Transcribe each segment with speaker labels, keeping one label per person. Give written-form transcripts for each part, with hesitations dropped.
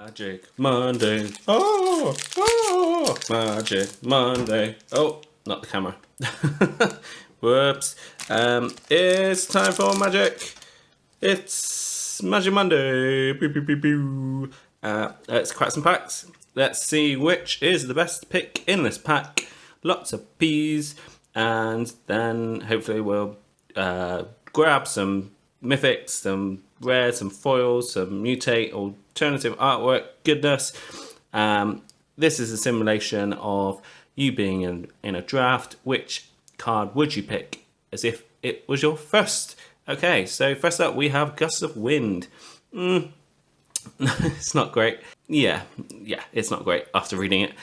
Speaker 1: Magic Monday. Magic Monday. Oh, not the camera. Whoops. It's time for magic. It's Magic Monday. Let's crack some packs. Let's see which is the best pick in this pack. Lots of peas, and then hopefully we'll grab some mythics, some rares, some foils, some mutate, alternative artwork goodness. This is a simulation of you being in a draft. Which card would you pick as if it was your first? Okay, so first up we have Gusts of Wind. It's not great. Yeah, it's not great after reading it.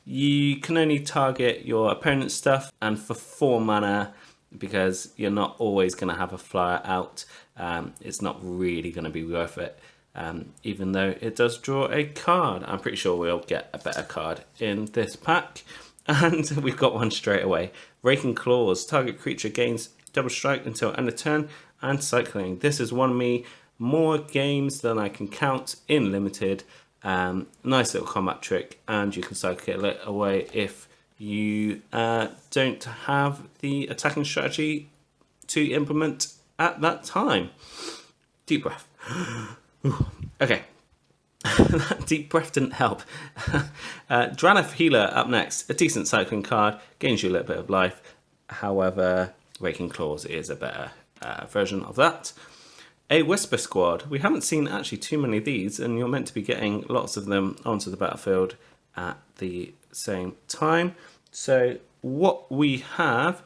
Speaker 1: You can only target your opponent's stuff, and for 4 mana, because you're not always going to have a flyer out, it's not really going to be worth it. Even though it does draw a card. I'm pretty sure we'll get a better card in this pack. And we've got one straight away. Raking Claws. Target creature gains double strike until end of turn and cycling. This has won me more games than I can count in limited. Nice little combat trick, and you can cycle it away if you don't have the attacking strategy to implement at that time. Deep breath. Okay. That deep breath didn't help. Drannith Healer up next. A decent cycling card, gains you a little bit of life. However, Raking Claws is a better version of that. A Whisper Squad. We haven't seen actually too many of these, and you're meant to be getting lots of them onto the battlefield at the same time. So what we have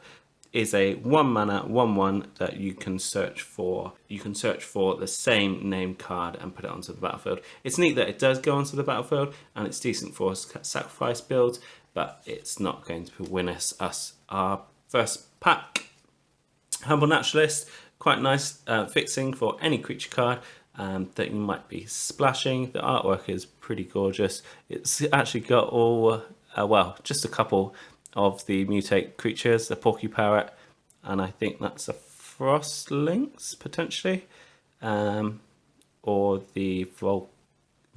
Speaker 1: is a 1 mana 1/1 that you can search for. You can search for the same name card and put it onto the battlefield. It's neat that it does go onto the battlefield, and it's decent for sacrifice builds, but it's not going to win us our first pack. Humble Naturalist. Quite nice fixing for any creature card that you might be splashing. The artwork is pretty gorgeous. It's actually got all, just a couple of the mutate creatures, the Porky Parrot, and I think that's a Frost Lynx, potentially, or the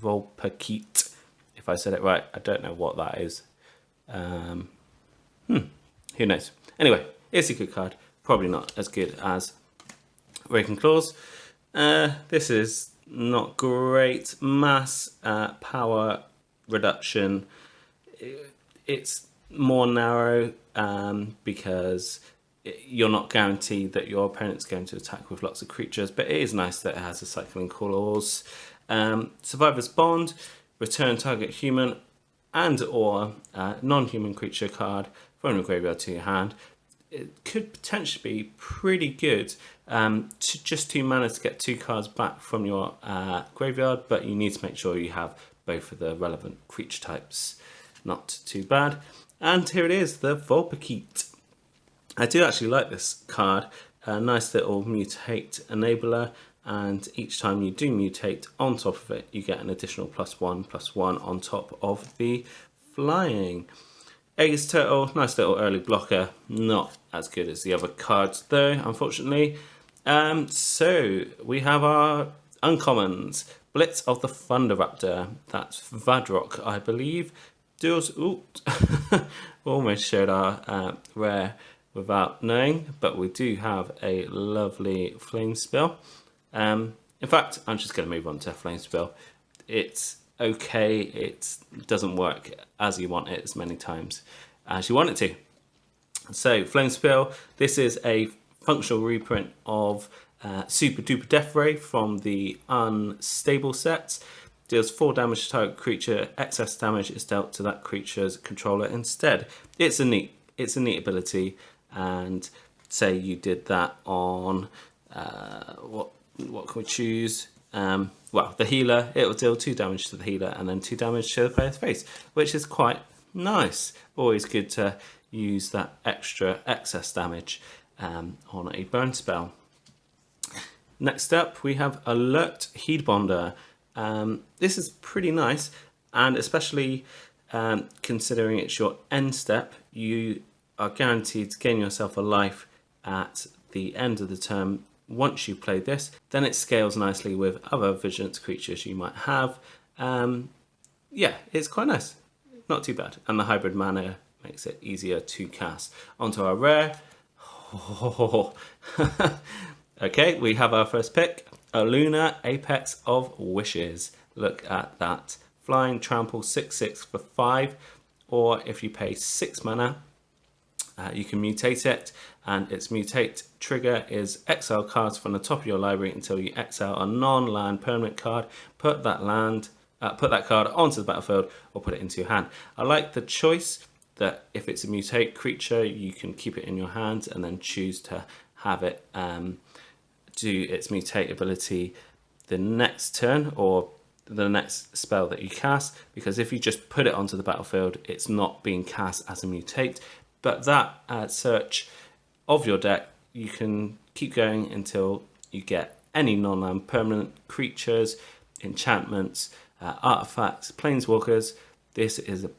Speaker 1: Vulperket, if I said it right. I don't know what that is. Who knows? Anyway, it's a good card. Probably not as good as Raking Claws. This is not great. Mass power reduction. It's more narrow because you're not guaranteed that your opponent's going to attack with lots of creatures, but it is nice that it has a cycling clause. Survivor's Bond. Return target human and or non-human creature card from your graveyard to your hand. It could potentially be pretty good. Just 2 mana to get 2 cards back from your graveyard, but you need to make sure you have both of the relevant creature types. Not too bad. And here it is, the Vulperket. I do actually like this card. A nice little mutate enabler, and each time you do mutate, on top of it, you get an additional +1/+1 on top of the flying. Aegis Turtle, nice little early blocker. Not as good as the other cards though, unfortunately. So we have our uncommons. Blitz of the Thunderraptor. That's Vadrock, I believe. Deals. Almost showed our rare without knowing, but we do have a lovely flame spell. In fact, I'm just going to move on to flame spell. It's okay. It doesn't work as you want it as many times as you want it to. So flame spell. This is a functional reprint of Super Duper Death Ray from the Unstable set. Deals 4 damage to target creature. Excess damage is dealt to that creature's controller instead. It's a neat ability. And say you did that on what can we choose? The healer. It will deal 2 damage to the healer and then 2 damage to the player's face, which is quite nice. Always good to use that extra excess damage on a burn spell. Next up, we have Alert Heedbonder. This is pretty nice, and especially considering it's your end step, you are guaranteed to gain yourself a life at the end of the turn. Once you play this, then it scales nicely with other vigilance creatures you might have, Yeah, it's quite nice. Not too bad. And the hybrid mana makes it easier to cast. Onto our rare. Okay, we have our first pick. Aluna, Apex of Wishes. Look at that. Flying, trample, 6/6 for 5. Or if you pay 6 mana, you can mutate it, and its mutate trigger is exile cards from the top of your library until you exile a non-land permanent card. Put that card onto the battlefield or put it into your hand. I like the choice that if it's a mutate creature, you can keep it in your hands and then choose to have it do its mutate ability the next turn or the next spell that you cast, because if you just put it onto the battlefield, it's not being cast as a mutate. But that search of your deck, you can keep going until you get any non-land permanent creatures, enchantments, artifacts, planeswalkers. This is a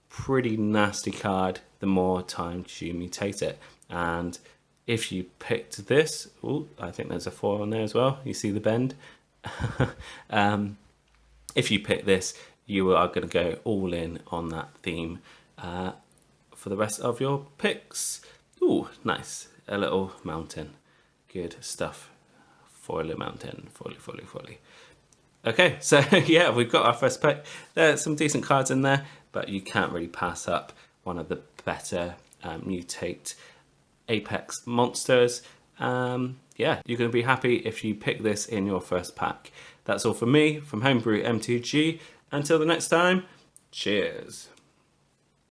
Speaker 1: pretty nasty card the more times you mutate it. And if you picked this, ooh, I think there's a 4 on there as well. You see the bend? If you pick this, you are going to go all in on that theme for the rest of your picks. Ooh, nice. A little mountain. Good stuff. Foily mountain. Foily. Okay, so yeah, we've got our first pick. There's some decent cards in there, but you can't really pass up one of the better mutate Apex monsters. Yeah, you're going to be happy if you pick this in your first pack. That's all from me, from Homebrew MTG. Until the next time, cheers.